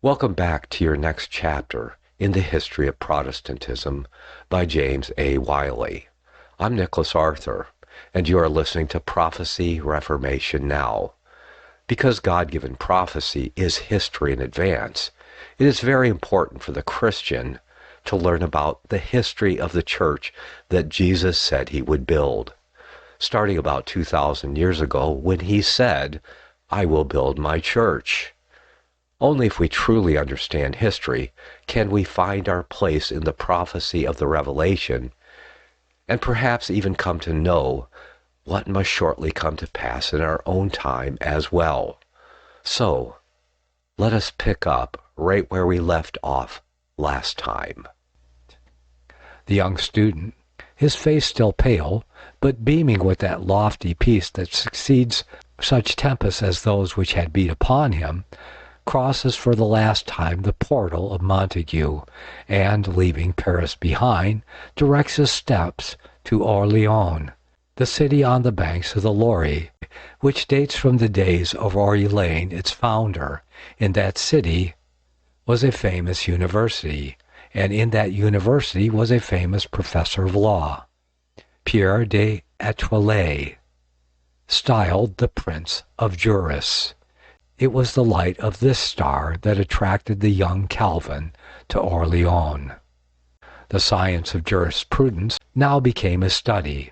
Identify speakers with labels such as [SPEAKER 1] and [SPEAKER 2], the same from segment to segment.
[SPEAKER 1] Welcome back to your next chapter in the History of Protestantism by James A. Wiley. I'm Nicholas Arthur, and you are listening to Prophecy Reformation Now. Because God-given prophecy is history in advance, it is very important for the Christian to learn about the history of the church that Jesus said he would build, starting about 2,000 years ago when he said, "I will build my church." Only if we truly understand history can we find our place in the prophecy of the Revelation, and perhaps even come to know what must shortly come to pass in our own time as well. So, let us pick up right where we left off last time.
[SPEAKER 2] The young student, his face still pale, but beaming with that lofty peace that succeeds such tempests as those which had beat upon him, crosses for the last time the portal of Montague, and, leaving Paris behind, directs his steps to Orleans, the city on the banks of the Loire, which dates from the days of Orleans, its founder. In that city was a famous university, and in that university was a famous professor of law, Pierre d'Etoile, styled the Prince of Jurists. It was the light of this star that attracted the young Calvin to Orleans. The science of jurisprudence now became his study,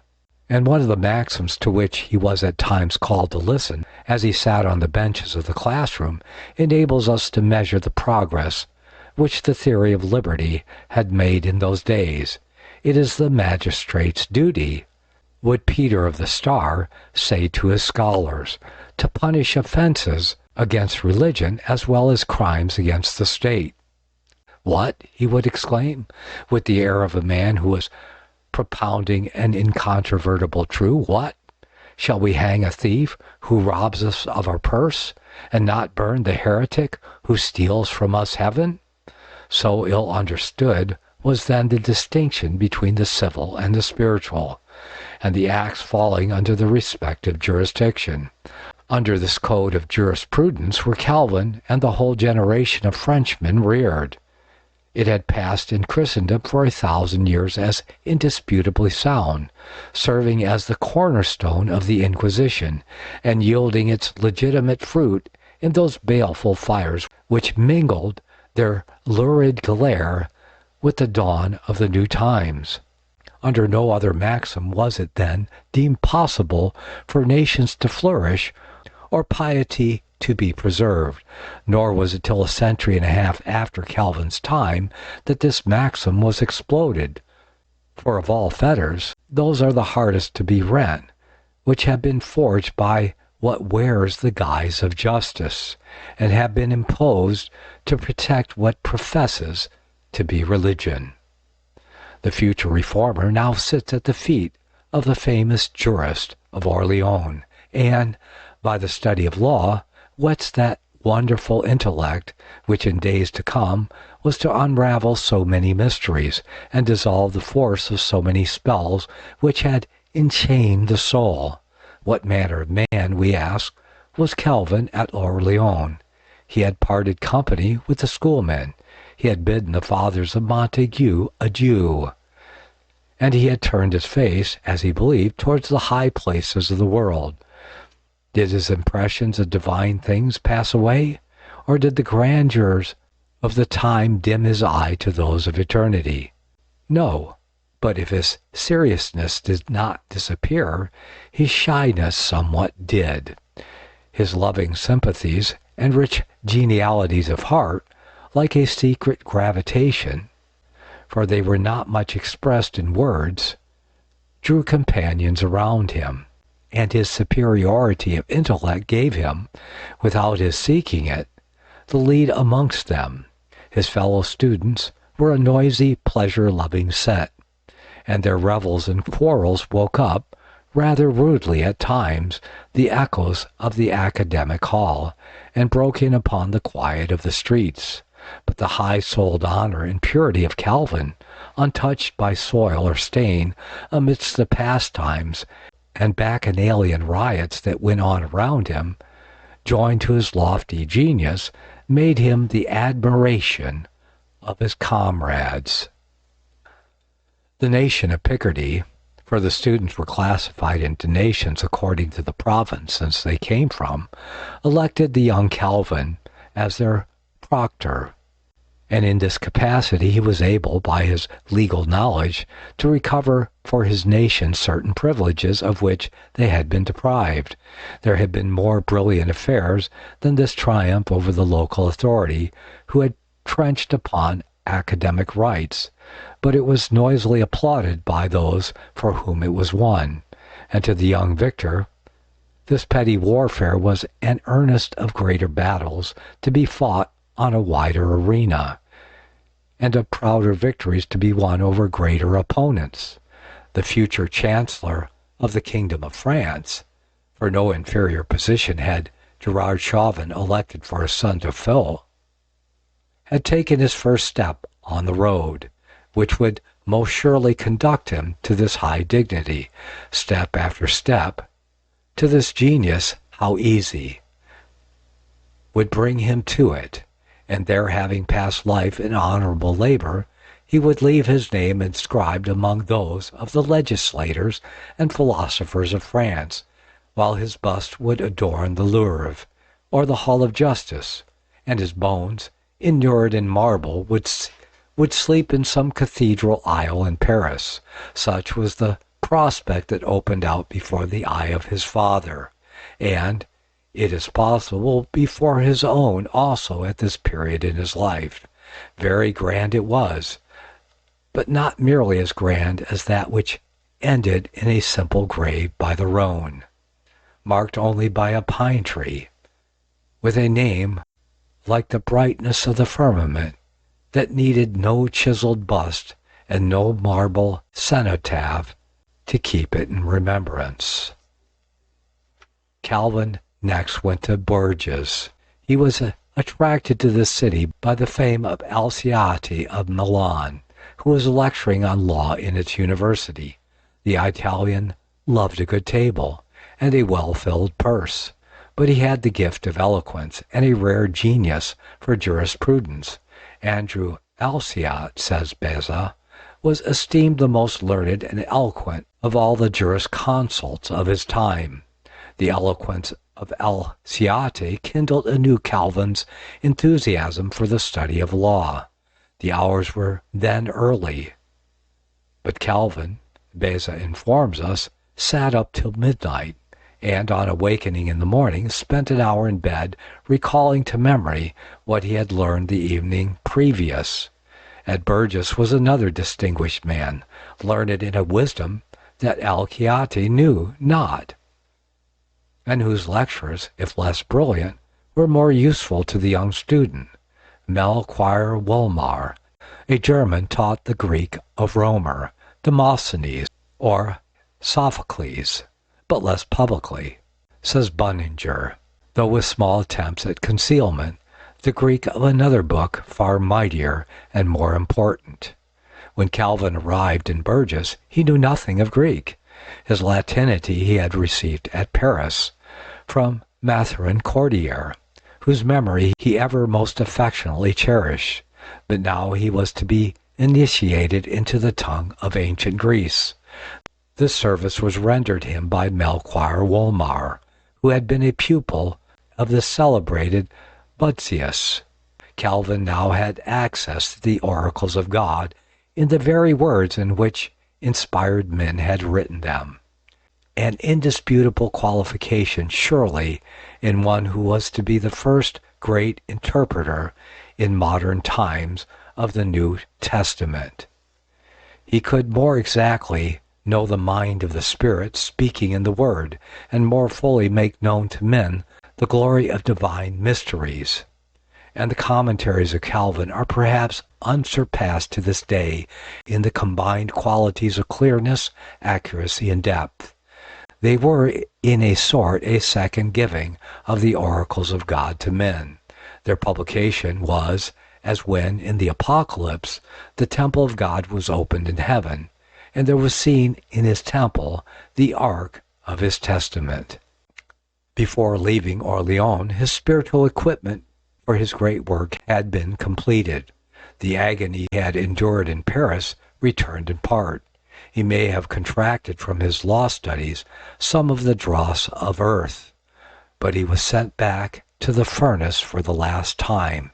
[SPEAKER 2] and one of the maxims to which he was at times called to listen as he sat on the benches of the classroom enables us to measure the progress which the theory of liberty had made in those days. It is the magistrate's duty, would Peter of the Star say to his scholars, to punish offenses against religion as well as crimes against the state. "What?" he would exclaim, with the air of a man who was propounding an incontrovertible truth. "What? Shall we hang a thief who robs us of our purse, and not burn the heretic who steals from us heaven?" So ill understood was then the distinction between the civil and the spiritual, and the acts falling under the respective jurisdiction. Under this code of jurisprudence were Calvin and the whole generation of Frenchmen reared. It had passed in Christendom for 1,000 years as indisputably sound, serving as the cornerstone of the Inquisition, and yielding its legitimate fruit in those baleful fires which mingled their lurid glare with the dawn of the new times. Under no other maxim was it then deemed possible for nations to flourish or piety to be preserved, nor was it till a century and a half after Calvin's time that this maxim was exploded. For of all fetters, those are the hardest to be rent, which have been forged by what wears the guise of justice, and have been imposed to protect what professes to be religion. The future reformer now sits at the feet of the famous jurist of Orleans, and, by the study of law, whets that wonderful intellect which in days to come was to unravel so many mysteries and dissolve the force of so many spells which had enchained the soul. What manner of man, we ask, was Calvin at Orleans? He had parted company with the schoolmen. He had bidden the fathers of Montague adieu, and he had turned his face, as he believed, towards the high places of the world. Did his impressions of divine things pass away, or did the grandeurs of the time dim his eye to those of eternity? No, but if his seriousness did not disappear, his shyness somewhat did. His loving sympathies and rich genialities of heart, like a secret gravitation, for they were not much expressed in words, drew companions around him, and his superiority of intellect gave him, without his seeking it, the lead amongst them. His fellow students were a noisy, pleasure-loving set, and their revels and quarrels woke up, rather rudely at times, the echoes of the academic hall, and broke in upon the quiet of the streets. But the high-souled honor and purity of Calvin, untouched by soil or stain, amidst the pastimes and bacchanalian riots that went on around him, joined to his lofty genius, made him the admiration of his comrades. The nation of Picardy, for the students were classified into nations according to the provinces they came from, elected the young Calvin as their proctor, and in this capacity he was able, by his legal knowledge, to recover for his nation certain privileges of which they had been deprived. There had been more brilliant affairs than this triumph over the local authority, who had trenched upon academic rights, but it was noisily applauded by those for whom it was won, and to the young victor this petty warfare was an earnest of greater battles to be fought on a wider arena, and of prouder victories to be won over greater opponents. The future Chancellor of the Kingdom of France, for no inferior position had Gerard Chauvin elected for his son to fill, had taken his first step on the road, which would most surely conduct him to this high dignity. Step after step, to this genius, how easy, would bring him to it, and there, having passed life in honorable labor, he would leave his name inscribed among those of the legislators and philosophers of France, while his bust would adorn the Louvre, or the Hall of Justice, and his bones, inured in marble, would sleep in some cathedral aisle in Paris. Such was the prospect that opened out before the eye of his father, and, it is possible, before his own also at this period in his life. Very grand it was, but not merely as grand as that which ended in a simple grave by the Rhone, marked only by a pine tree, with a name like the brightness of the firmament, that needed no chiseled bust and no marble cenotaph to keep it in remembrance. Calvin next went to Bourges. He was attracted to this city by the fame of Alciati of Milan, who was lecturing on law in its university. The Italian loved a good table and a well-filled purse, but he had the gift of eloquence and a rare genius for jurisprudence. Andrew Alciat, says Beza, was esteemed the most learned and eloquent of all the jurisconsults of his time. The eloquence of Alciati kindled anew Calvin's enthusiasm for the study of law. The hours were then early, but Calvin, Beza informs us, sat up till midnight, and on awakening in the morning spent an hour in bed recalling to memory what he had learned the evening previous. At Bourges was another distinguished man, learned in a wisdom that Alciati knew not, and whose lectures, if less brilliant, were more useful to the young student. Melchior Wolmar, a German, taught the Greek of Romer, Demosthenes, or Sophocles, but less publicly, says Bunninger, though with small attempts at concealment, the Greek of another book far mightier and more important. When Calvin arrived in Bourges, he knew nothing of Greek. His Latinity he had received at Paris from Mathurin Cordier, whose memory he ever most affectionately cherished, but now he was to be initiated into the tongue of ancient Greece. This service was rendered him by Melchior Wolmar, who had been a pupil of the celebrated Boethius. Calvin now had access to the oracles of God in the very words in which inspired men had written them, an indisputable qualification surely in one who was to be the first great interpreter in modern times of the New Testament. He could more exactly know the mind of the Spirit speaking in the Word, and more fully make known to men the glory of divine mysteries. And the commentaries of Calvin are perhaps unsurpassed to this day in the combined qualities of clearness, accuracy, and depth. They were, in a sort, a second giving of the oracles of God to men. Their publication was as when, in the Apocalypse, the temple of God was opened in heaven, and there was seen in his temple the ark of his testament. Before leaving Orleans, his spiritual equipment for his great work had been completed. The agony he had endured in Paris returned in part. He may have contracted from his law studies some of the dross of earth, but he was sent back to the furnace for the last time.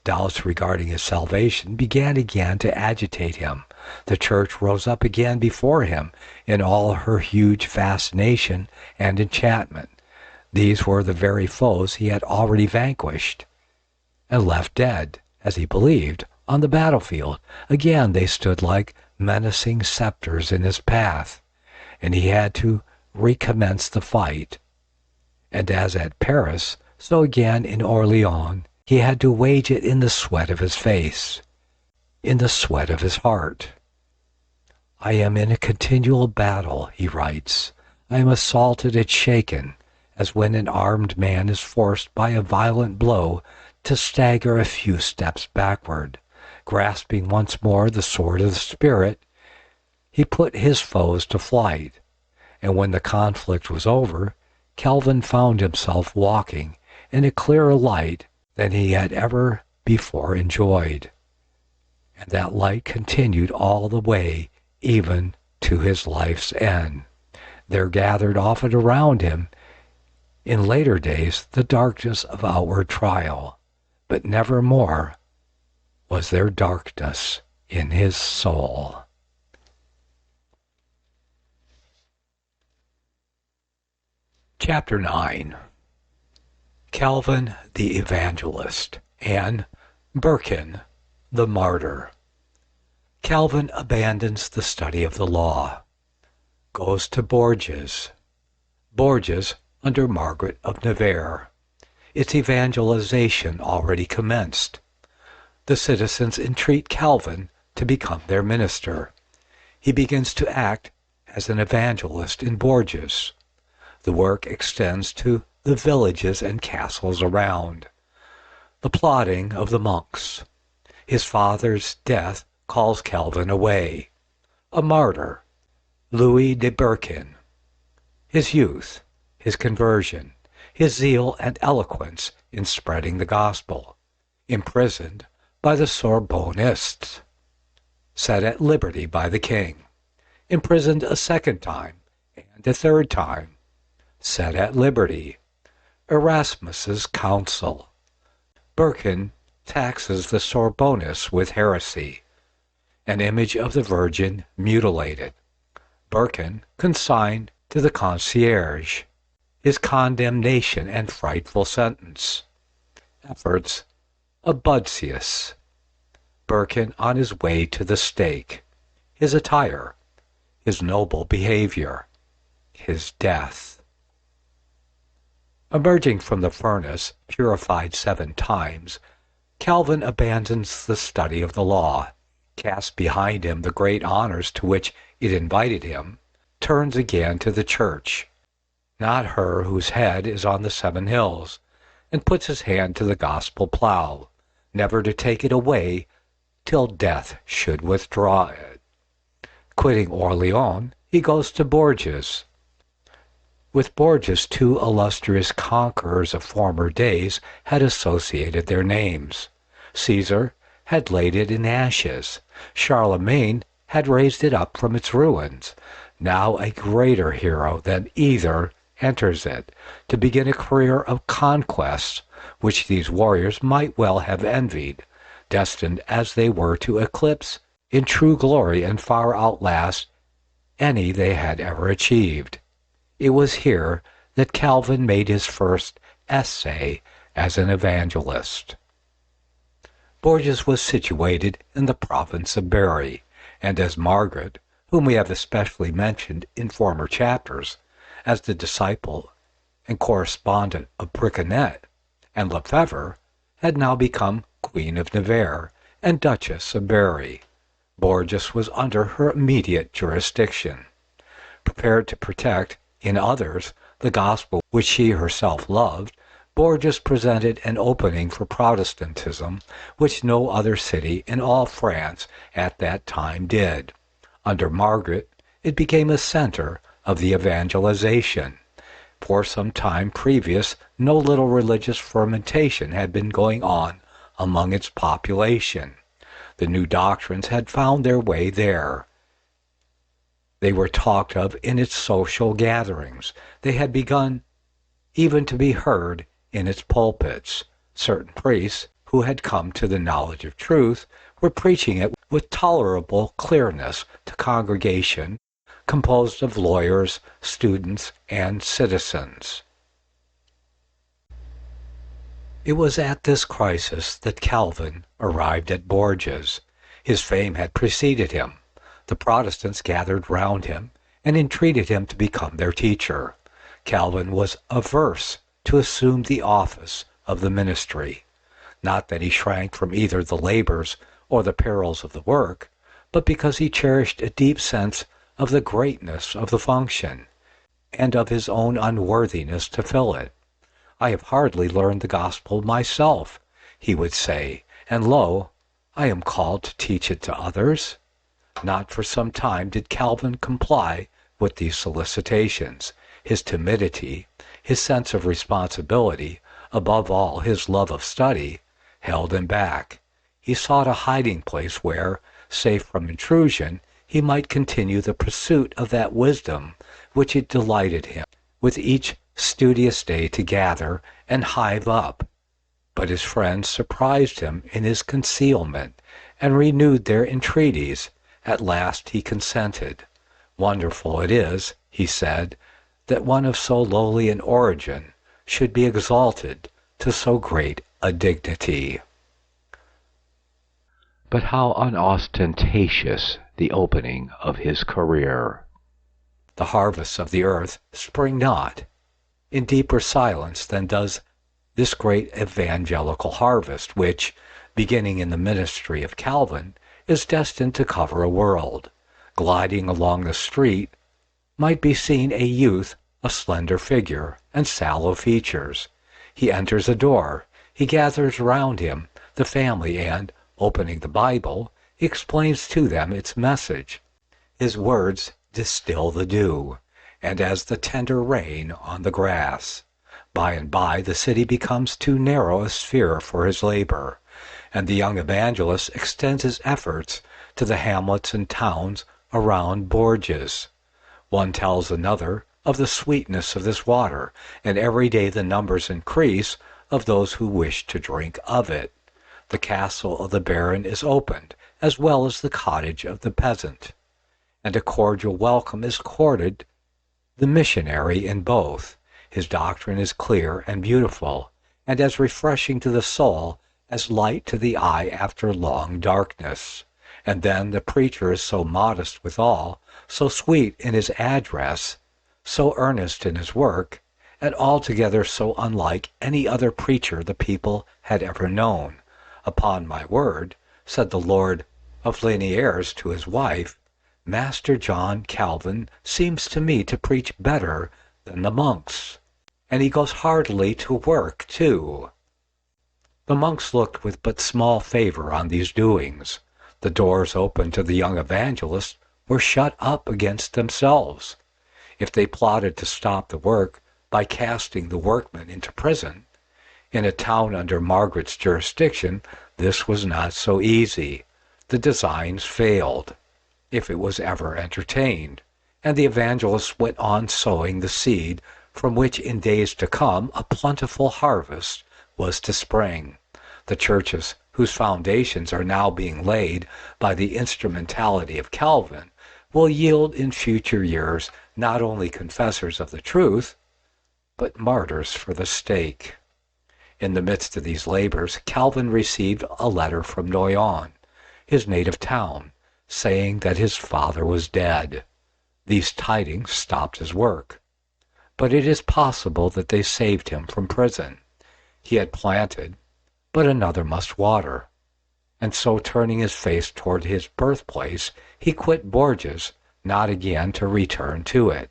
[SPEAKER 2] Doubts regarding his salvation began again to agitate him. The church rose up again before him in all her huge fascination and enchantment. These were the very foes he had already vanquished and left dead, as he believed, on the battlefield. Again they stood like menacing scepters in his path, and he had to recommence the fight. And as at Paris, so again in Orleans, he had to wage it in the sweat of his face, in the sweat of his heart. "I am in a continual battle," he writes. "I am assaulted and shaken, as when an armed man is forced by a violent blow to stagger a few steps backward. Grasping once more the sword of the Spirit, he put his foes to flight, and when the conflict was over, Calvin found himself walking in a clearer light than he had ever before enjoyed. And that light continued all the way, even to his life's end. There gathered often around him in later days the darkness of outward trial, but never more was there darkness in his soul." Chapter 9. Calvin the Evangelist and Berquin the Martyr. Calvin abandons the study of the law, goes to Bourges under Margaret of Navarre. Its evangelization already commenced. The citizens entreat Calvin to become their minister. He begins to act as an evangelist in Bourges. The work extends to the villages and castles around. The plotting of the monks. His father's death calls Calvin away. A martyr, Louis de Berquin. His youth, his conversion, his zeal and eloquence in spreading the gospel. Imprisoned by the Sorbonnists. Set at liberty by the king. Imprisoned a second time and a third time. Set at liberty. Erasmus's council. Berquin taxes the Sorbonnists with heresy. An image of the Virgin mutilated. Berquin consigned to the concierge. His condemnation and frightful sentence. Efforts of Budsius. Berquin on his way to the stake. His attire. His noble behavior. His death. Emerging from the furnace, purified 7 times, Calvin abandons the study of the law, casts behind him the great honors to which it invited him, turns again to the church, not her whose head is on the 7 hills, and puts his hand to the gospel plow, never to take it away till death should withdraw it. Quitting Orleans, he goes to Bourges. With Bourges, 2 illustrious conquerors of former days had associated their names. Caesar had laid it in ashes. Charlemagne had raised it up from its ruins. Now a greater hero than either enters it, to begin a career of conquests which these warriors might well have envied, destined as they were to eclipse in true glory and far outlast any they had ever achieved. It was here that Calvin made his first essay as an evangelist. Bourges was situated in the province of Berry, and as Margaret, whom we have especially mentioned in former chapters, as the disciple and correspondent of Berquin and Lefebvre, had now become Queen of Navarre and Duchess of Berry, Bourges was under her immediate jurisdiction. Prepared to protect in others the gospel which she herself loved, Bourges presented an opening for Protestantism which no other city in all France at that time did. Under Margaret, it became a center of the evangelization. For some time previous, no little religious fermentation had been going on among its population. The new doctrines had found their way there. They were talked of in its social gatherings. They had begun even to be heard in its pulpits. Certain priests who had come to the knowledge of truth were preaching it with tolerable clearness to congregation composed of lawyers, students, and citizens. It was at this crisis that Calvin arrived at Bourges. His fame had preceded him. The Protestants gathered round him and entreated him to become their teacher. Calvin was averse to assume the office of the ministry. Not that he shrank from either the labors or the perils of the work, but because he cherished a deep sense of the greatness of the function, and of his own unworthiness to fill it. "I have hardly learned the gospel myself," he would say, "and lo, I am called to teach it to others." Not for some time did Calvin comply with these solicitations. His timidity, his sense of responsibility, above all his love of study, held him back. He sought a hiding place where, safe from intrusion, he might continue the pursuit of that wisdom which it delighted him with each studious day to gather and hive up. But his friends surprised him in his concealment and renewed their entreaties. At last he consented. "Wonderful it is," he said, "that one of so lowly an origin should be exalted to so great a dignity." But how unostentatious the opening of his career! The harvests of the earth spring not in deeper silence than does this great evangelical harvest, which, beginning in the ministry of Calvin, is destined to cover a world. Gliding along the street might be seen a youth, a slender figure, and sallow features. He enters a door. He gathers round him the family and, opening the Bible, explains to them its message. His words distill the dew, and as the tender rain on the grass. By and by the city becomes too narrow a sphere for his labor, and the young evangelist extends his efforts to the hamlets and towns around Bourges. One tells another of the sweetness of this water, and every day the numbers increase of those who wish to drink of it. The castle of the baron is opened, as well as the cottage of the peasant, and a cordial welcome is accorded the missionary in both. His doctrine is clear and beautiful, and as refreshing to the soul as light to the eye after long darkness. And then the preacher is so modest withal, so sweet in his address, so earnest in his work, and altogether so unlike any other preacher the people had ever known. "Upon my word," said the Lord of Liniers to his wife, "Master John Calvin seems to me to preach better than the monks, and he goes heartily to work too." The monks looked with but small favor on these doings. The doors open to the young evangelist were shut up against themselves. If they plotted to stop the work by casting the workmen into prison, in a town under Margaret's jurisdiction, this was not so easy. The designs failed, if it was ever entertained, and the evangelist went on sowing the seed from which in days to come a plentiful harvest was to spring. The churches whose foundations are now being laid by the instrumentality of Calvin will yield in future years not only confessors of the truth, but martyrs for the stake. In the midst of these labors, Calvin received a letter from Noyon, his native town, saying that his father was dead. These tidings stopped his work, but it is possible that they saved him from prison. He had planted, but another must water, and so turning his face toward his birthplace, he quit Bourges, not again to return to it.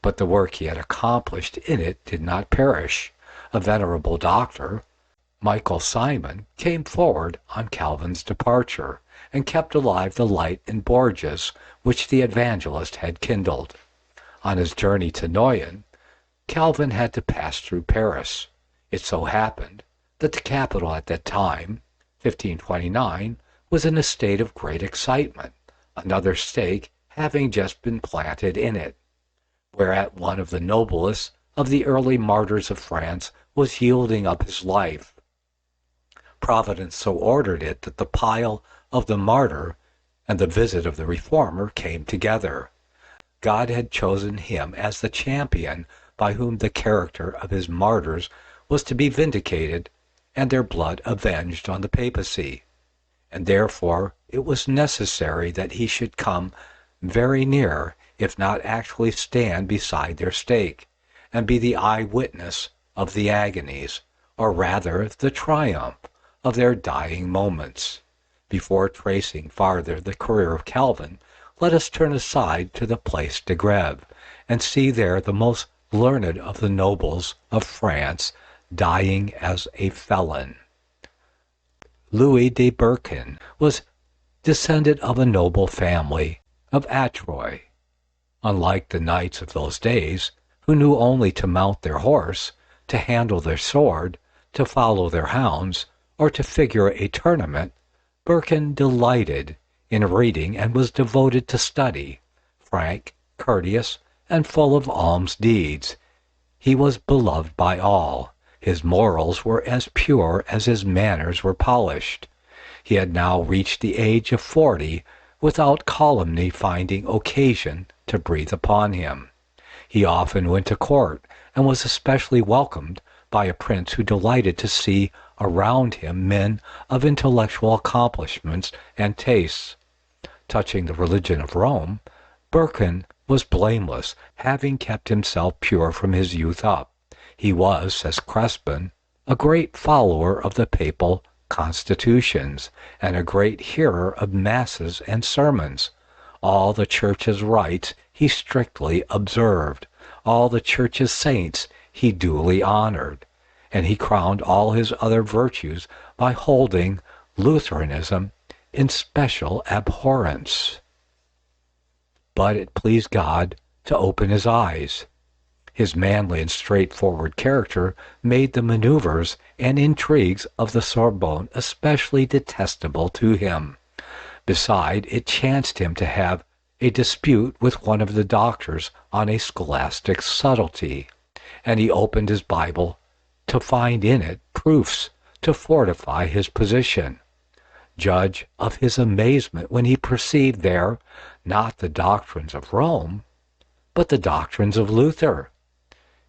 [SPEAKER 2] But the work he had accomplished in it did not perish. A venerable doctor, Michael Simon, came forward on Calvin's departure, and kept alive the light in Bourges which the evangelist had kindled. On his journey to Noyon, Calvin had to pass through Paris. It so happened that the capital at that time, 1529, was in a state of great excitement, another stake having just been planted in it, whereat one of the noblest of the early martyrs of France was yielding up his life. Providence so ordered it that the pile of the martyr and the visit of the reformer came together. God had chosen him as the champion by whom the character of his martyrs was to be vindicated and their blood avenged on the papacy. And therefore it was necessary that he should come very near, if not actually stand beside their stake, and be the eyewitness of the agonies, or rather the triumph, of their dying moments. Before tracing farther the career of Calvin, let us turn aside to the Place de Grève, and see there the most learned of the nobles of France dying as a felon. Louis de Berquin was descended of a noble family of Artois. Unlike the knights of those days, who knew only to mount their horse, to handle their sword, to follow their hounds, or to figure a tournament, Berquin delighted in reading and was devoted to study, frank, courteous, and full of alms deeds. He was beloved by all. His morals were as pure as his manners were polished. He had now reached the age of 40 without calumny finding occasion to breathe upon him. He often went to court and was especially welcomed by a prince who delighted to see around him men of intellectual accomplishments and tastes. Touching the religion of Rome, Berquin was blameless, having kept himself pure from his youth up. He was, says Crespin, a great follower of the papal constitutions, and a great hearer of masses and sermons. All the Church's rites he strictly observed. All the Church's saints he duly honored. And he crowned all his other virtues by holding Lutheranism in special abhorrence. But it pleased God to open his eyes. His manly and straightforward character made the maneuvers and intrigues of the Sorbonne especially detestable to him. Beside, it chanced him to have a dispute with one of the doctors on a scholastic subtlety, and he opened his Bible to find in it proofs to fortify his position. Judge of his amazement when he perceived there not the doctrines of Rome, but the doctrines of Luther.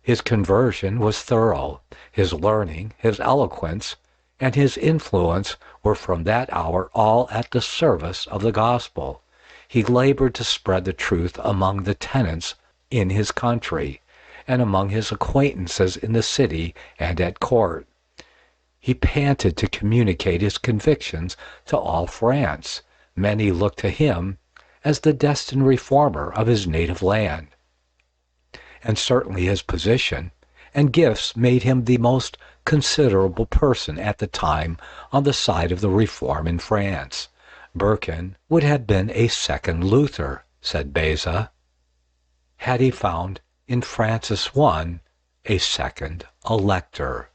[SPEAKER 2] His conversion was thorough. His learning, his eloquence, and his influence were from that hour all at the service of the gospel. He labored to spread the truth among the tenants in his country, and among his acquaintances in the city and at court. He panted to communicate his convictions to all France. Many looked to him as the destined reformer of his native land. And certainly his position and gifts made him the most considerable person at the time on the side of the reform in France. Berquin would have been a second Luther, said Beza, had he found in Francis I a second elector.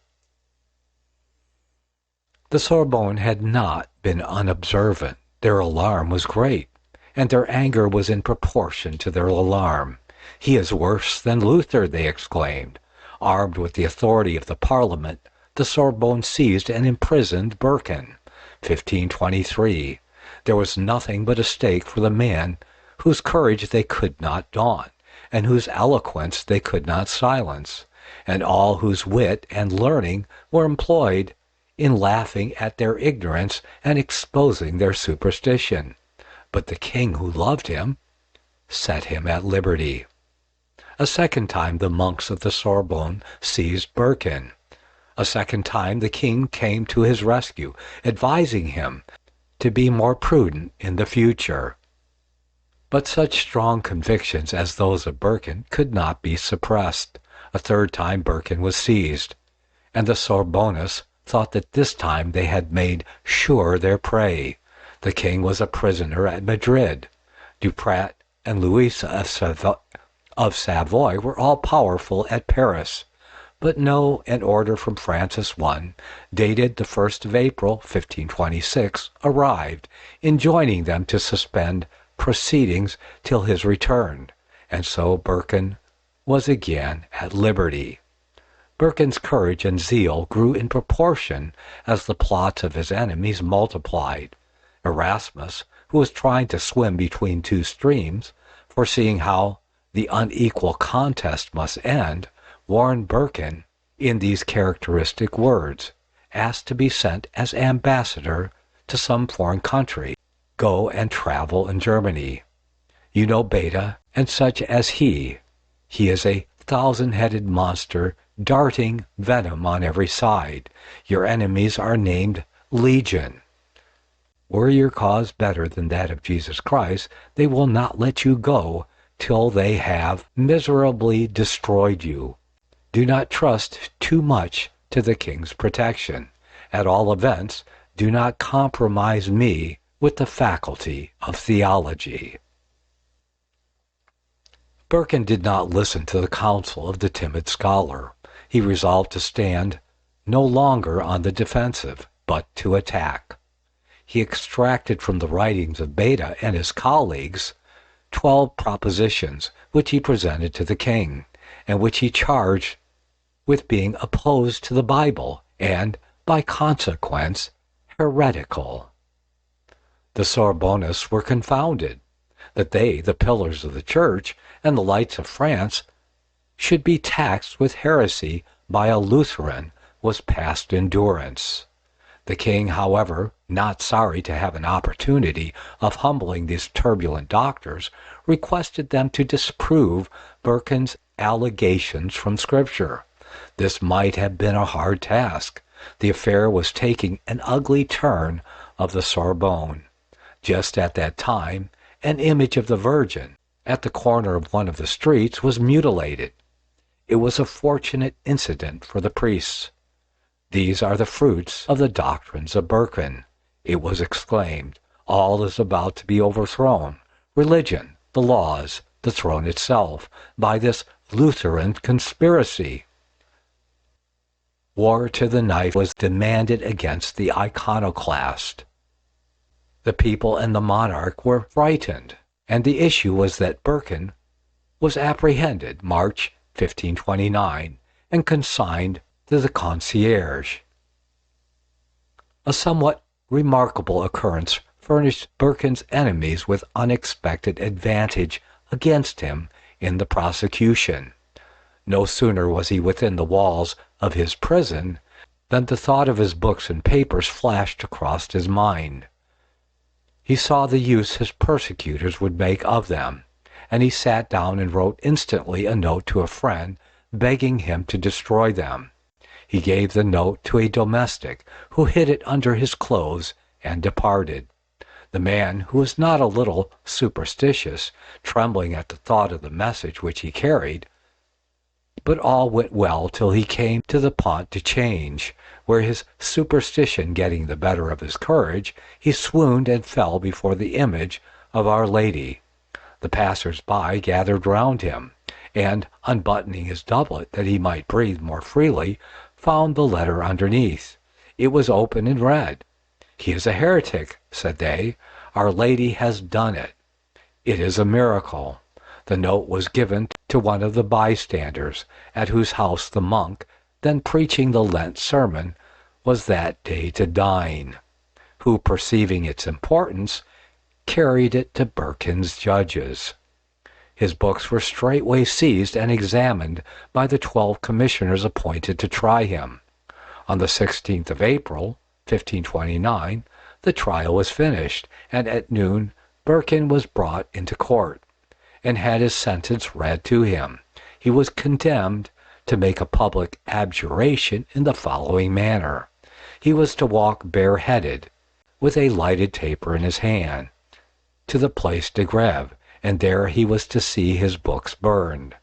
[SPEAKER 2] The Sorbonne had not been unobservant. Their alarm was great, and their anger was in proportion to their alarm. "He is worse than Luther," they exclaimed. Armed with the authority of the Parliament, the Sorbonne seized and imprisoned Berquin. 1523. There was nothing but a stake for the man whose courage they could not daunt, and whose eloquence they could not silence, and all whose wit and learning were employed in laughing at their ignorance and exposing their superstition. But the king, who loved him, set him at liberty. A second time the monks of the Sorbonne seized Berquin. A second time the king came to his rescue, advising him to be more prudent in the future. But such strong convictions as those of Berquin could not be suppressed. A third time Berquin was seized, and the Sorbonnists thought that this time they had made sure their prey. The king was a prisoner at Madrid. Duprat and Louis of of Savoy were all powerful at Paris, but an order from Francis I, dated the 1st of April, 1526, arrived, enjoining them to suspend proceedings till his return, and so Berquin was again at liberty. Berquin's courage and zeal grew in proportion as the plots of his enemies multiplied. Erasmus, who was trying to swim between two streams, foreseeing how the unequal contest must end, warned Berquin in these characteristic words, asked to be sent as ambassador to some foreign country. Go and travel in Germany. You know Beta and such as he. He is a 1,000-headed monster, darting venom on every side. Your enemies are named Legion. Were your cause better than that of Jesus Christ, they will not let you go till they have miserably destroyed you. Do not trust too much to the king's protection. At all events, do not compromise me with the faculty of theology. Berquin did not listen to the counsel of the timid scholar. He resolved to stand no longer on the defensive, but to attack. He extracted from the writings of Beta and his colleagues 12 propositions which he presented to the king, and which he charged with being opposed to the Bible and, by consequence, heretical. The Sorbonnists were confounded that they, the pillars of the Church and the lights of France, should be taxed with heresy by a Lutheran was past endurance. The king, however, not sorry to have an opportunity of humbling these turbulent doctors, requested them to disprove Berquin's allegations from Scripture. This might have been a hard task. The affair was taking an ugly turn of the Sorbonne. Just at that time, an image of the Virgin at the corner of one of the streets was mutilated. It was a fortunate incident for the priests. These are the fruits of the doctrines of Berquin. It was exclaimed, all is about to be overthrown, religion, the laws, the throne itself, by this Lutheran conspiracy. War to the knife was demanded against the iconoclast. The people and the monarch were frightened, and the issue was that Berquin was apprehended March 1529 and consigned to the concierge. A somewhat remarkable occurrence furnished Berquin's enemies with unexpected advantage against him in the prosecution. No sooner was he within the walls of his prison than the thought of his books and papers flashed across his mind. He saw the use his persecutors would make of them, and he sat down and wrote instantly a note to a friend begging him to destroy them. He gave the note to a domestic, who hid it under his clothes and departed. The man, who was not a little superstitious, trembling at the thought of the message which he carried, but all went well till he came to the Pont de Change, where his superstition getting the better of his courage, he swooned and fell before the image of Our Lady. The passers-by gathered round him, and, unbuttoning his doublet that he might breathe more freely, found the letter underneath. It was open and read. "He is a heretic," said they. "Our Lady has done it. It is a miracle." The note was given to one of the bystanders, at whose house the monk, then preaching the Lent sermon, was that day to dine, who, perceiving its importance, carried it to Berquin's judges. His books were straightway seized and examined by the 12 commissioners appointed to try him. On the 16th of April, 1529, the trial was finished, and at noon Berquin was brought into court, and had his sentence read to him. He was condemned to make a public abjuration in the following manner. He was to walk bareheaded, with a lighted taper in his hand, to the Place de Grève, and there he was to see his books burned.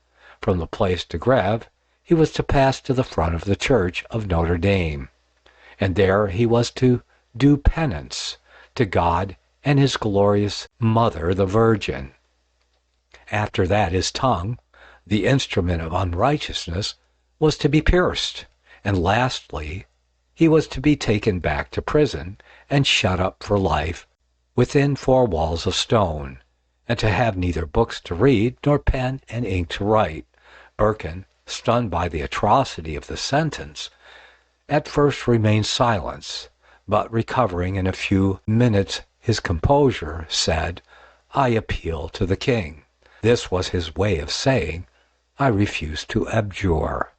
[SPEAKER 2] From the Place de Grève he was to pass to the front of the church of Notre Dame, and there he was to do penance to God and his glorious Mother the Virgin. After that his tongue, The instrument of unrighteousness was to be pierced, and lastly, he was to be taken back to prison and shut up for life within 4 walls of stone, and to have neither books to read nor pen and ink to write. Berquin, stunned by the atrocity of the sentence, at first remained silent, but recovering in a few minutes his composure, said, "I appeal to the king." This was his way of saying, "I refuse to abjure."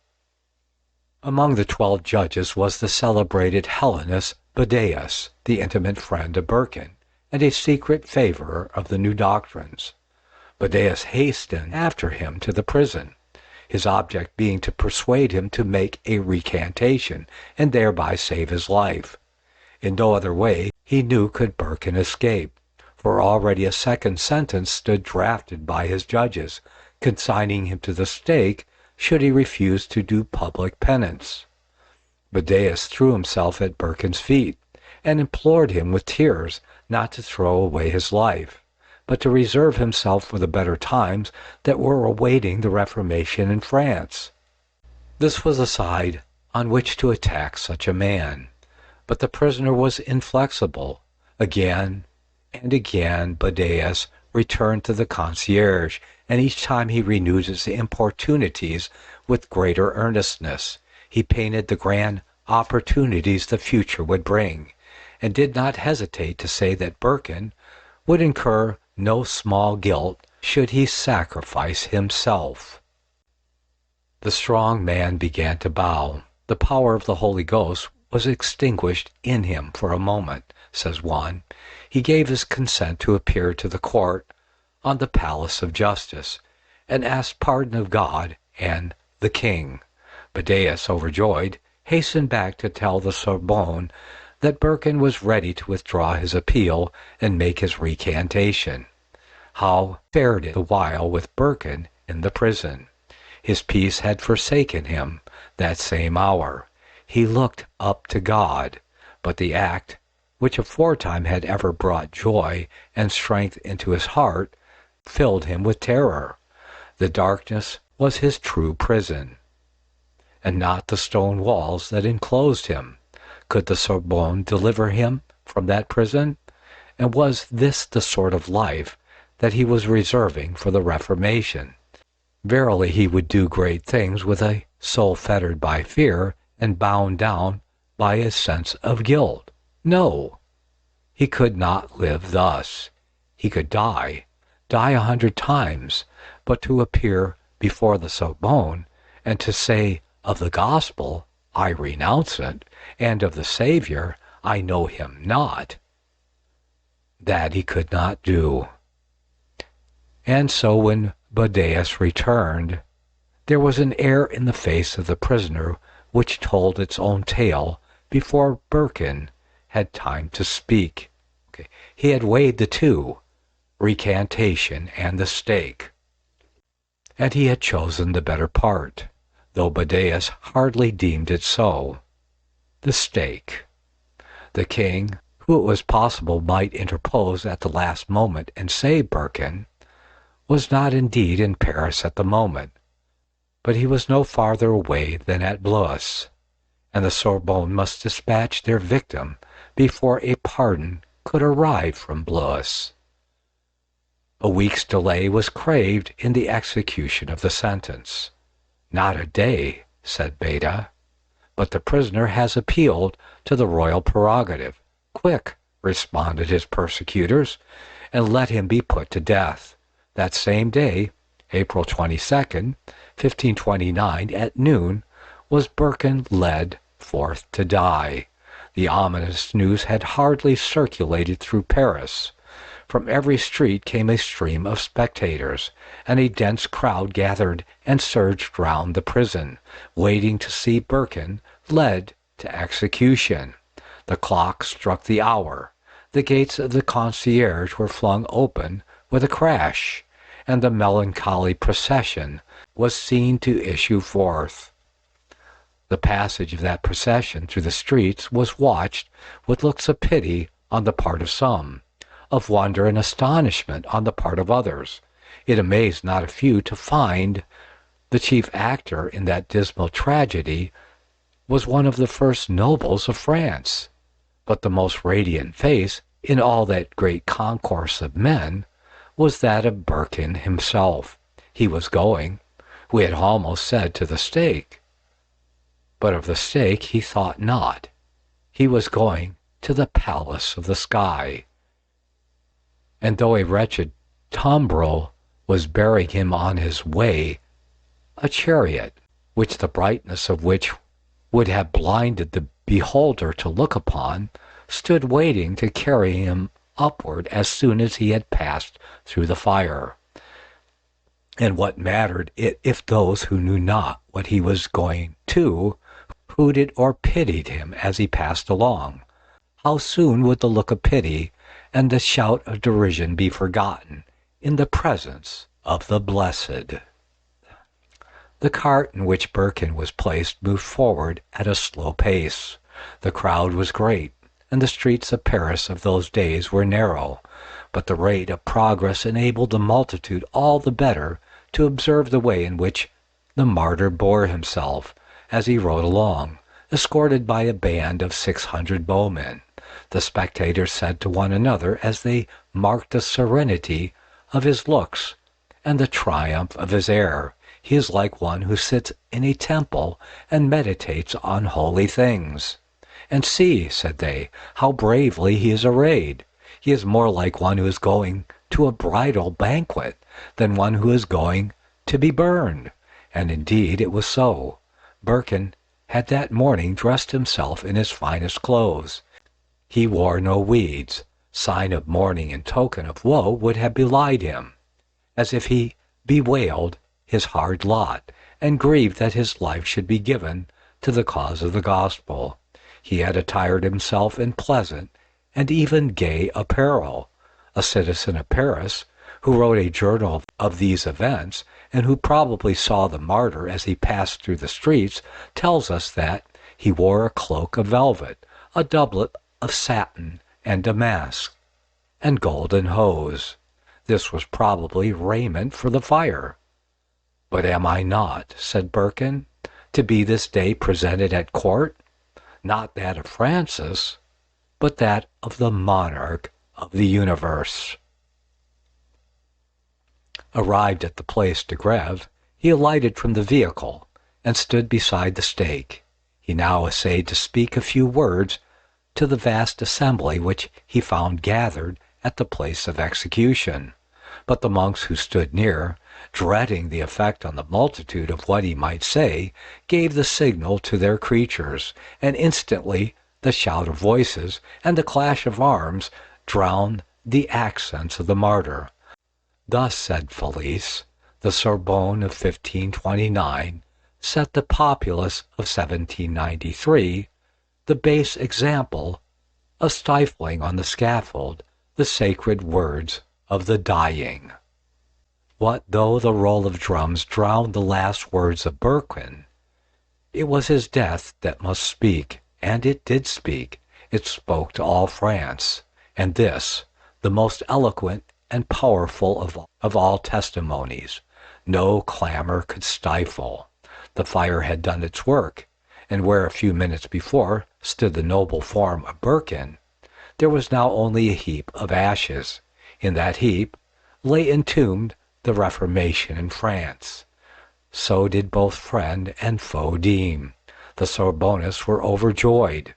[SPEAKER 2] Among the 12 judges was the celebrated Hellenist Badaeus, the intimate friend of Berquin, and a secret favorer of the new doctrines. Badaeus hastened after him to the prison, his object being to persuade him to make a recantation, and thereby save his life. In no other way, he knew, could Berquin escape, for already a second sentence stood drafted by his judges, consigning him to the stake should he refuse to do public penance. Badaeus threw himself at Berquin's feet, and implored him with tears not to throw away his life, but to reserve himself for the better times that were awaiting the Reformation in France. This was a side on which to attack such a man, but the prisoner was inflexible. Again and again Badaeus returned to the concierge, and each time he renewed his importunities with greater earnestness. He painted the grand opportunities the future would bring, and did not hesitate to say that Berquin would incur no small guilt should he sacrifice himself. The strong man began to bow. The power of the Holy Ghost was extinguished in him for a moment, says one. He gave his consent to appear to the court on the palace of justice, and asked pardon of God and the king. Badaeus, overjoyed, hastened back to tell the Sorbonne that Berquin was ready to withdraw his appeal and make his recantation. How fared it the while with Berquin in the prison? His peace had forsaken him that same hour. He looked up to God, but the act which aforetime had ever brought joy and strength into his heart filled him with terror. The darkness was his true prison, and not the stone walls that enclosed him. Could the Sorbonne deliver him from that prison? And was this the sort of life that he was reserving for the Reformation? Verily he would do great things with a soul fettered by fear and bound down by a sense of guilt. No, he could not live thus. He could die 100 times, but to appear before the Sorbonne and to say of the gospel, "I renounce it," and of the Savior, "I know him not," that he could not do. And so when Badaeus returned, there was an air in the face of the prisoner which told its own tale before Berquin had time to speak. He had weighed the two, recantation and the stake, and he had chosen the better part, though Badaeus hardly deemed it so. The stake. The king, who it was possible might interpose at the last moment and save Berquin, was not indeed in Paris at the moment, but he was no farther away than at Blois, and the Sorbonne must dispatch their victim before a pardon could arrive from Blois. A week's delay was craved in the execution of the sentence. "Not a day," said Beda, "but the prisoner has appealed to the royal prerogative." "Quick," responded his persecutors, "and let him be put to death." That same day, April 22nd, 1529, at noon, was Berquin led forth to die. The ominous news had hardly circulated through Paris. From every street came a stream of spectators, and a dense crowd gathered and surged round the prison, waiting to see Berquin led to execution. The clock struck the hour. The gates of the concierge were flung open with a crash, and the melancholy procession was seen to issue forth. The passage of that procession through the streets was watched with looks of pity on the part of some, of wonder and astonishment on the part of others. It amazed not a few to find The chief actor in that dismal tragedy was one of the first nobles of France, but the most radiant face in all that great concourse of men was that of Berquin himself. He was going, we had almost said, to the stake, but of the stake he thought not. He was going to the palace of the sky. And though a wretched tumbril was bearing him on his way, a chariot, which the brightness of which would have blinded the beholder to look upon, stood waiting to carry him upward as soon as he had passed through the fire. And what mattered it if those who knew not what he was going to hooted or pitied him as he passed along? How soon would the look of pity and the shout of derision be forgotten in the presence of the blessed? The cart in which Berquin was placed moved forward at a slow pace. The crowd was great, and the streets of Paris of those days were narrow, but the rate of progress enabled the multitude all the better to observe the way in which the martyr bore himself as he rode along, escorted by a band of 600 bowmen. The spectators said to one another as they marked the serenity of his looks and the triumph of his air, "He is like one who sits in a temple and meditates on holy things." "And see," said they, "how bravely he is arrayed. He is more like one who is going to a bridal banquet than one who is going to be burned." And indeed it was so. Berquin had that morning dressed himself in his finest clothes. He wore no weeds. Sign of mourning and token of woe would have belied him, as if he bewailed his hard lot, and grieved that his life should be given to the cause of the gospel. He had attired himself in pleasant and even gay apparel. A citizen of Paris, who wrote a journal of these events, and who probably saw the martyr as he passed through the streets, tells us that he wore a cloak of velvet, a doublet of satin and damask, and golden hose. This was probably raiment for the fire. "But am I not," said Berquin, "to be this day presented at court, not that of Francis, but that of the monarch of the universe?" Arrived at the Place de Grève, he alighted from the vehicle and stood beside the stake. He now essayed to speak a few words to the vast assembly which he found gathered at the place of execution. But the monks who stood near, dreading the effect on the multitude of what he might say, gave the signal to their creatures, and instantly the shout of voices and the clash of arms drowned the accents of the martyr. "Thus," said Felice, "the Sorbonne of 1529 set the populace of 1793 the base example of stifling on the scaffold the sacred words of the dying." What though the roll of drums drowned the last words of Berquin? It was his death that must speak, and it did speak. It spoke to all France, and this, the most eloquent and powerful of all testimonies, no clamor could stifle. The fire had done its work, and where a few minutes before stood the noble form of Berquin, there was now only a heap of ashes. In that heap lay entombed the Reformation in France. So did both friend and foe deem. The Sorbonnists were overjoyed.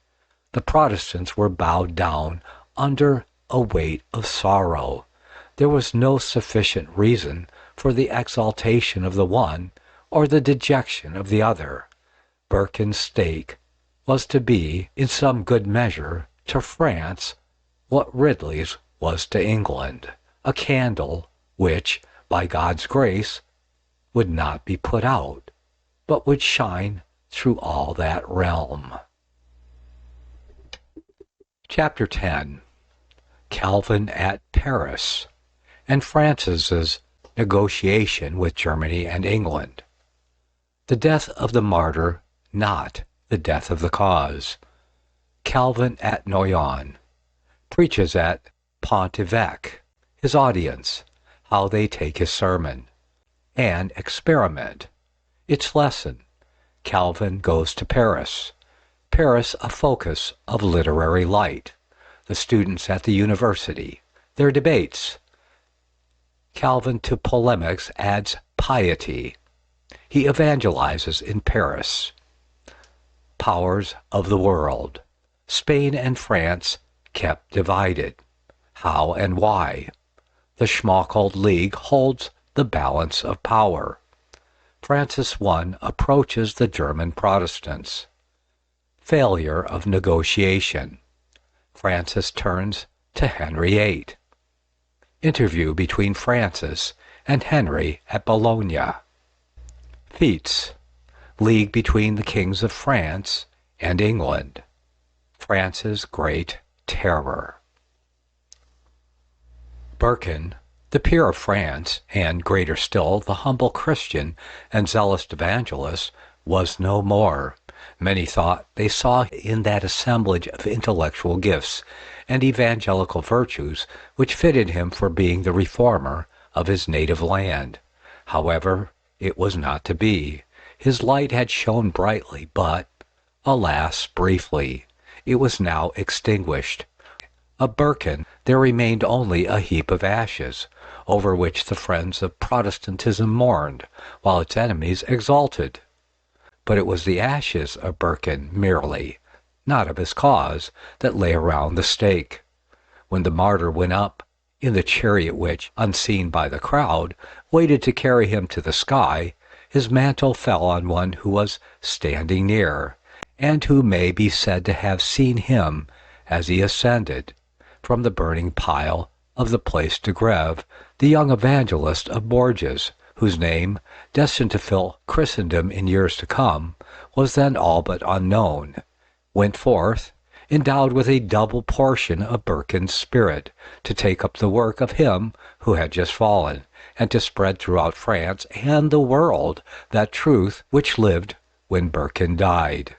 [SPEAKER 2] The Protestants were bowed down under a weight of sorrow. There was no sufficient reason for the exaltation of the one or the dejection of the other. Berquin's stake was to be, in some good measure, to France what Ridley's was to England, a candle which, by God's grace, would not be put out, but would shine through all that realm. Chapter 10. Calvin at Paris, and Francis's negotiation with Germany and England. The death of the martyr, not the death of the cause. Calvin at Noyon. Preaches at Pont-l'Evêque. His audience, how they take his sermon. An experiment. Its lesson: Calvin goes to Paris. Paris a focus of literary light. The students at the university. Their debates. Calvin to polemics adds piety. He evangelizes in Paris. Powers of the world. Spain and France kept divided. How and why? The Schmalkald League holds the balance of power. Francis I approaches the German Protestants. Failure of negotiation. Francis turns to Henry VIII. Interview between Francis and Henry at Bologna. Feats. League between the kings of France and England. France's Great Terror. Berquin, the peer of France, and greater still, the humble Christian and zealous evangelist, was no more. Many thought they saw in that assemblage of intellectual gifts and evangelical virtues which fitted him for being the reformer of his native land. However, it was not to be. His light had shone brightly, but, alas, briefly. It was now extinguished. Of Berquin there remained only a heap of ashes, over which the friends of Protestantism mourned, while its enemies exulted. But it was the ashes of Berquin merely, not of his cause, that lay around the stake. When the martyr went up, in the chariot which, unseen by the crowd, waited to carry him to the sky, his mantle fell on one who was standing near, and who may be said to have seen him as he ascended from the burning pile of the Place de Grève, the young Evangelist of Bourges, whose name, destined to fill Christendom in years to come, was then all but unknown, went forth, endowed with a double portion of Berquin's spirit, to take up the work of him who had just fallen, and to spread throughout France and the world that truth which lived when Berquin died.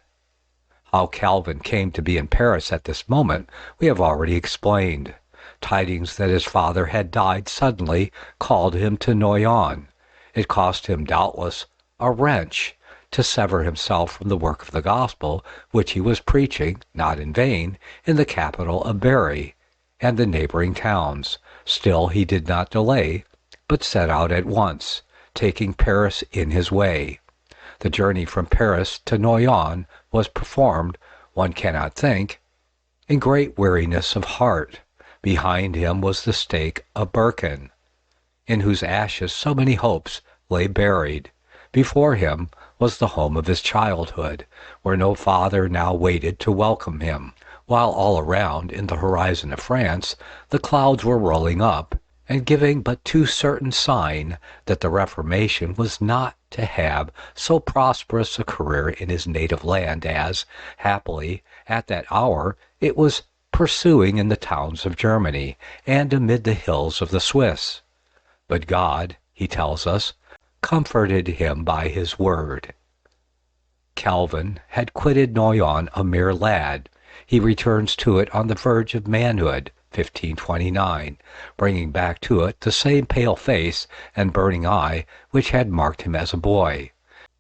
[SPEAKER 2] How Calvin came to be in Paris at this moment we have already explained. Tidings that his father had died suddenly called him to Noyon. It cost him, doubtless, a wrench to sever himself from the work of the gospel which he was preaching, not in vain, in the capital of Berry and the neighboring towns. Still he did not delay, but set out at once, taking Paris in his way. The journey from Paris to Noyon was performed, one cannot think, in great weariness of heart. Behind him was the stake of Berquin, in whose ashes so many hopes lay buried. Before him was the home of his childhood, where no father now waited to welcome him, while all around, in the horizon of France, the clouds were rolling up, and giving but too certain sign that the Reformation was not to have so prosperous a career in his native land as, happily, at that hour it was pursuing in the towns of Germany and amid the hills of the Swiss. But God, he tells us, comforted him by his word. Calvin had quitted Noyon a mere lad. He returns to it on the verge of manhood, 1529, bringing back to it the same pale face and burning eye which had marked him as a boy.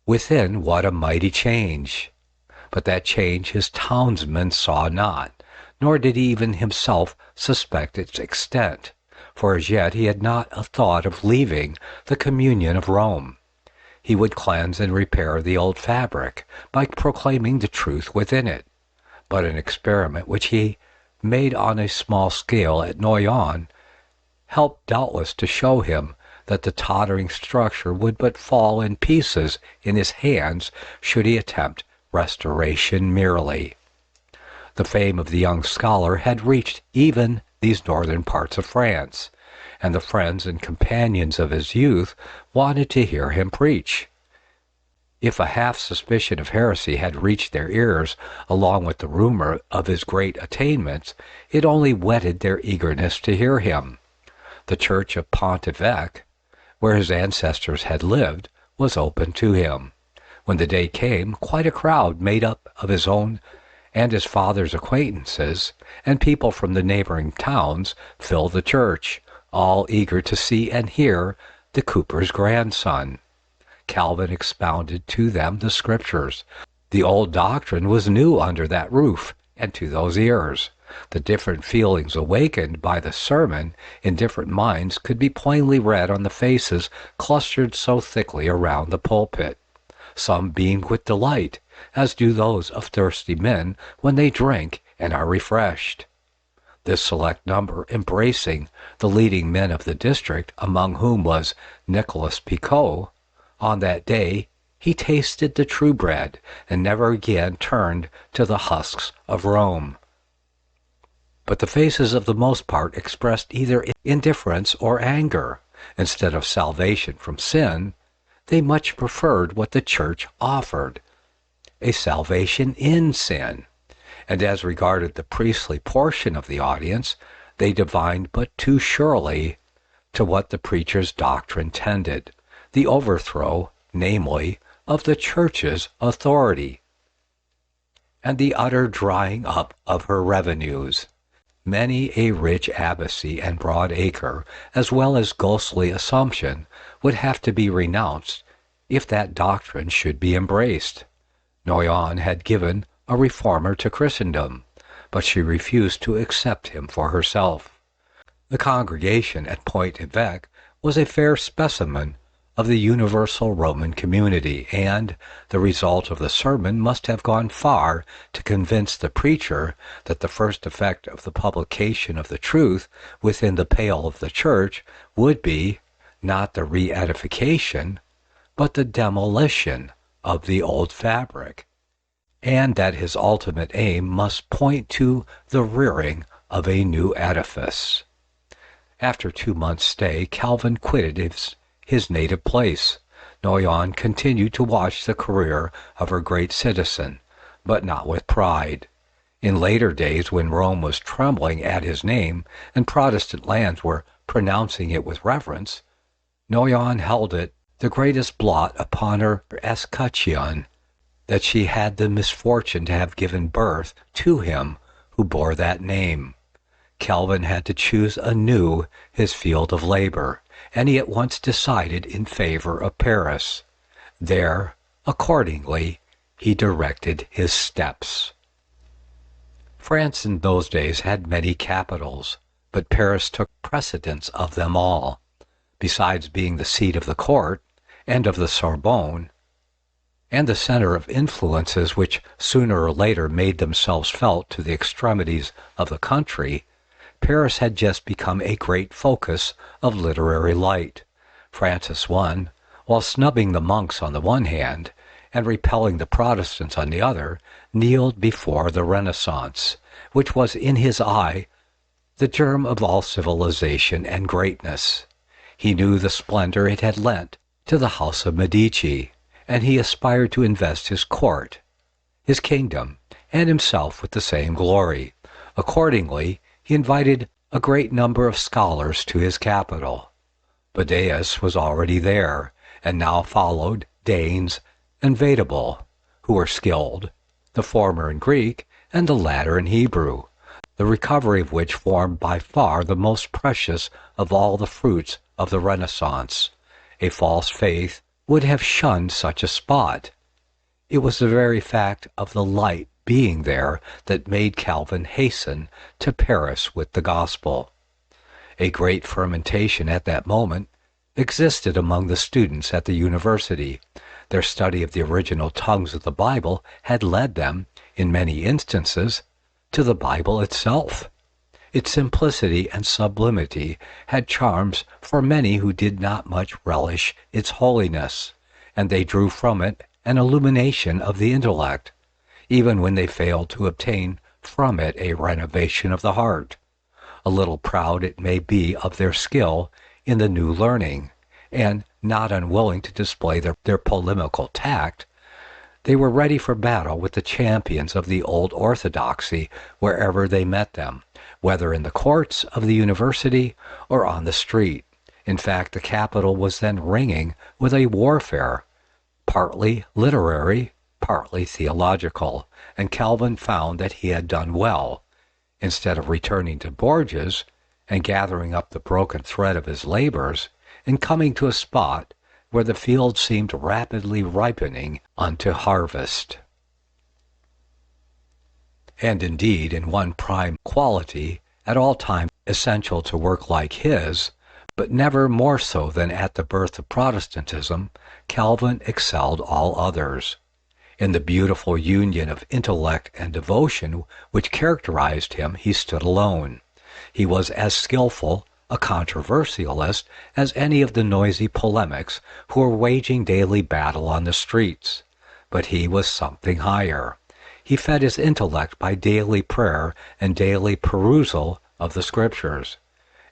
[SPEAKER 2] Within, what a mighty change! But that change his townsmen saw not, nor did he even himself suspect its extent, for as yet he had not a thought of leaving the communion of Rome. He would cleanse and repair the old fabric by proclaiming the truth within it. But an experiment which he made on a small scale at Noyon helped doubtless to show him that the tottering structure would but fall in pieces in his hands should he attempt restoration merely. The fame of the young scholar had reached even these northern parts of France, and the friends and companions of his youth wanted to hear him preach. If a half suspicion of heresy had reached their ears along with the rumor of his great attainments, it only whetted their eagerness to hear him. The church of Pont-Évêque, where his ancestors had lived, was open to him. When the day came, quite a crowd made up of his own and his father's acquaintances, and people from the neighboring towns filled the church, all eager to see and hear the cooper's grandson. Calvin expounded to them the Scriptures. The old doctrine was new under that roof and to those ears. The different feelings awakened by the sermon in different minds could be plainly read on the faces clustered so thickly around the pulpit. Some beamed with delight, as do those of thirsty men when they drink and are refreshed. This select number, embracing the leading men of the district, among whom was Nicholas Picot, on that day he tasted the true bread and never again turned to the husks of Rome. But the faces of the most part expressed either indifference or anger. Instead of salvation from sin, they much preferred what the church offered, a salvation in sin. And as regarded the priestly portion of the audience, they divined but too surely to what the preacher's doctrine tended, the overthrow, namely, of the church's authority, and the utter drying up of her revenues. Many a rich abbacy and broad acre, as well as ghostly Assumption, would have to be renounced if that doctrine should be embraced. Noyon had given a reformer to Christendom, but she refused to accept him for herself. The congregation at Point-l'Evêque was a fair specimen of the universal Roman community, and the result of the sermon must have gone far to convince the preacher that the first effect of the publication of the truth within the pale of the church would be not the re-edification, but the demolition of the old fabric, and that his ultimate aim must point to the rearing of a new edifice. After 2 months' stay, Calvin quitted his native place. Noyon continued to watch the career of her great citizen, but not with pride. In later days, when Rome was trembling at his name and Protestant lands were pronouncing it with reverence, Noyon held it the greatest blot upon her escutcheon that she had the misfortune to have given birth to him who bore that name. Calvin had to choose anew his field of labor, and he at once decided in favor of Paris. There, accordingly, he directed his steps. France in those days had many capitals, but Paris took precedence of them all. Besides being the seat of the court and of the Sorbonne, and the center of influences which sooner or later made themselves felt to the extremities of the country, Paris had just become a great focus of literary light. Francis I, while snubbing the monks on the one hand and repelling the Protestants on the other, kneeled before the Renaissance, which was in his eye the germ of all civilization and greatness. He knew the splendor it had lent to the House of Medici, and he aspired to invest his court, his kingdom, and himself with the same glory. Accordingly, he invited a great number of scholars to his capital. Budaeus was already there, and now followed Danes and Vatable, who were skilled, the former in Greek and the latter in Hebrew, the recovery of which formed by far the most precious of all the fruits of the Renaissance. A false faith would have shunned such a spot. It was the very fact of the light being there that made Calvin hasten to Paris with the gospel. A great fermentation at that moment existed among the students at the university. Their study of the original tongues of the Bible had led them, in many instances, to the Bible itself. Its simplicity and sublimity had charms for many who did not much relish its holiness, and they drew from it an illumination of the intellect, even when they failed to obtain from it a renovation of the heart. A little proud it may be of their skill in the new learning, and not unwilling to display their polemical tact, they were ready for battle with the champions of the old orthodoxy wherever they met them, whether in the courts of the university or on the street. In fact, the capital was then ringing with a warfare, partly literary, partly theological, and Calvin found that he had done well. Instead of returning to Bourges and gathering up the broken thread of his labors, and coming to a spot where the field seemed rapidly ripening unto harvest. And indeed, in one prime quality, at all times essential to work like his, but never more so than at the birth of Protestantism, Calvin excelled all others. In the beautiful union of intellect and devotion which characterized him, he stood alone. He was as skillful a controversialist as any of the noisy polemics who were waging daily battle on the streets. But he was something higher. He fed his intellect by daily prayer and daily perusal of the Scriptures,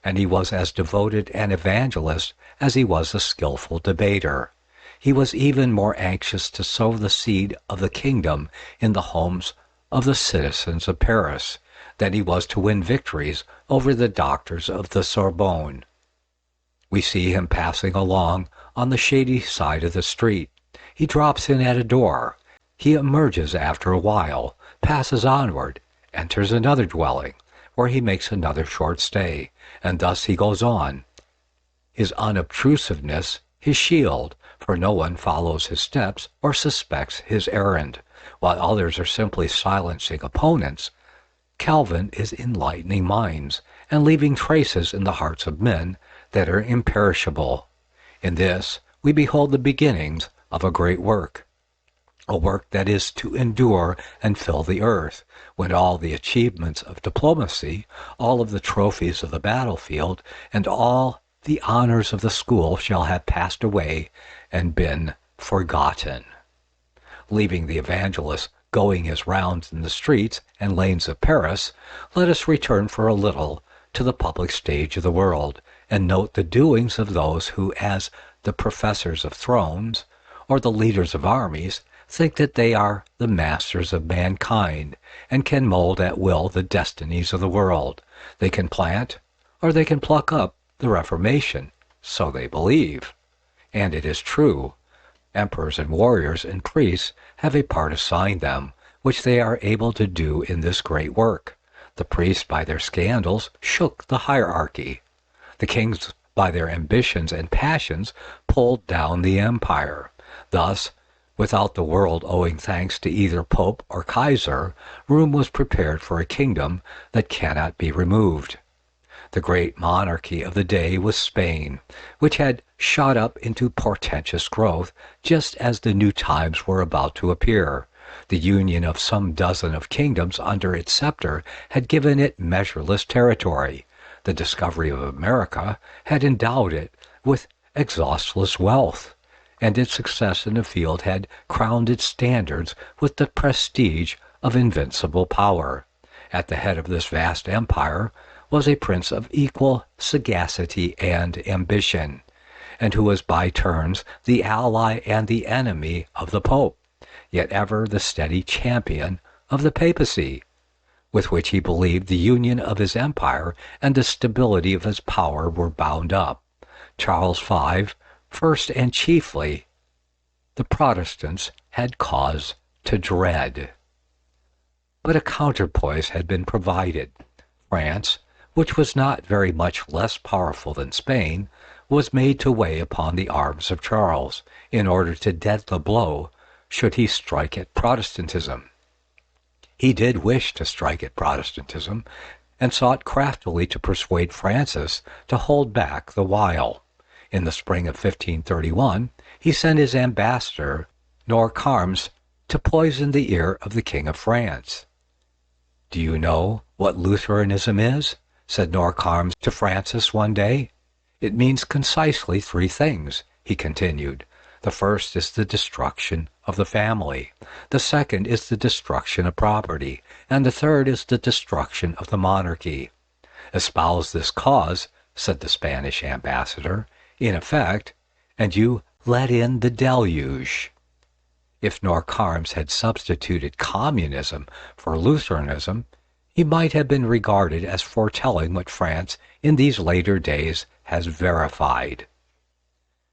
[SPEAKER 2] and he was as devoted an evangelist as he was a skillful debater. He was even more anxious to sow the seed of the kingdom in the homes of the citizens of Paris than he was to win victories over the doctors of the Sorbonne. We see him passing along on the shady side of the street. He drops in at a door. He emerges after a while, passes onward, enters another dwelling, where he makes another short stay, and thus he goes on. His unobtrusiveness, his shield, for no one follows his steps or suspects his errand, while others are simply silencing opponents. Calvin is enlightening minds and leaving traces in the hearts of men that are imperishable. In this we behold the beginnings of a great work, a work that is to endure and fill the earth, when all the achievements of diplomacy, all of the trophies of the battlefield, and all the honors of the school shall have passed away and been forgotten. Leaving the evangelist going his rounds in the streets and lanes of Paris, let us return for a little to the public stage of the world, and note the doings of those who, as the professors of thrones, or the leaders of armies, think that they are the masters of mankind, and can mold at will the destinies of the world. They can plant, or they can pluck up, the Reformation, so they believe. And it is true. Emperors and warriors and priests have a part assigned them, which they are able to do in this great work. The priests, by their scandals, shook the hierarchy. The kings, by their ambitions and passions, pulled down the empire. Thus, without the world owing thanks to either Pope or Kaiser, room was prepared for a kingdom that cannot be removed. The great monarchy of the day was Spain, which had shot up into portentous growth just as the new times were about to appear. The union of some dozen of kingdoms under its scepter had given it measureless territory. The discovery of America had endowed it with exhaustless wealth, and its success in the field had crowned its standards with the prestige of invincible power. At the head of this vast empire was a prince of equal sagacity and ambition, and who was by turns the ally and the enemy of the Pope, yet ever the steady champion of the papacy, with which he believed the union of his empire and the stability of his power were bound up. Charles V, first and chiefly, the Protestants had cause to dread. But a counterpoise had been provided. France, which was not very much less powerful than Spain, was made to weigh upon the arms of Charles, in order to dead the blow should he strike at Protestantism. He did wish to strike at Protestantism, and sought craftily to persuade Francis to hold back the while. In the spring of 1531, he sent his ambassador, Noircarmes, to poison the ear of the King of France. "Do you know what Lutheranism is?" said Noircarmes to Francis one day. "It means concisely three things," he continued. "The first is the destruction of the family. The second is the destruction of property. And the third is the destruction of the monarchy." "Espouse this cause," said the Spanish ambassador, "in effect, and you let in the deluge." If Noircarmes had substituted communism for Lutheranism, he might have been regarded as foretelling what France in these later days has verified.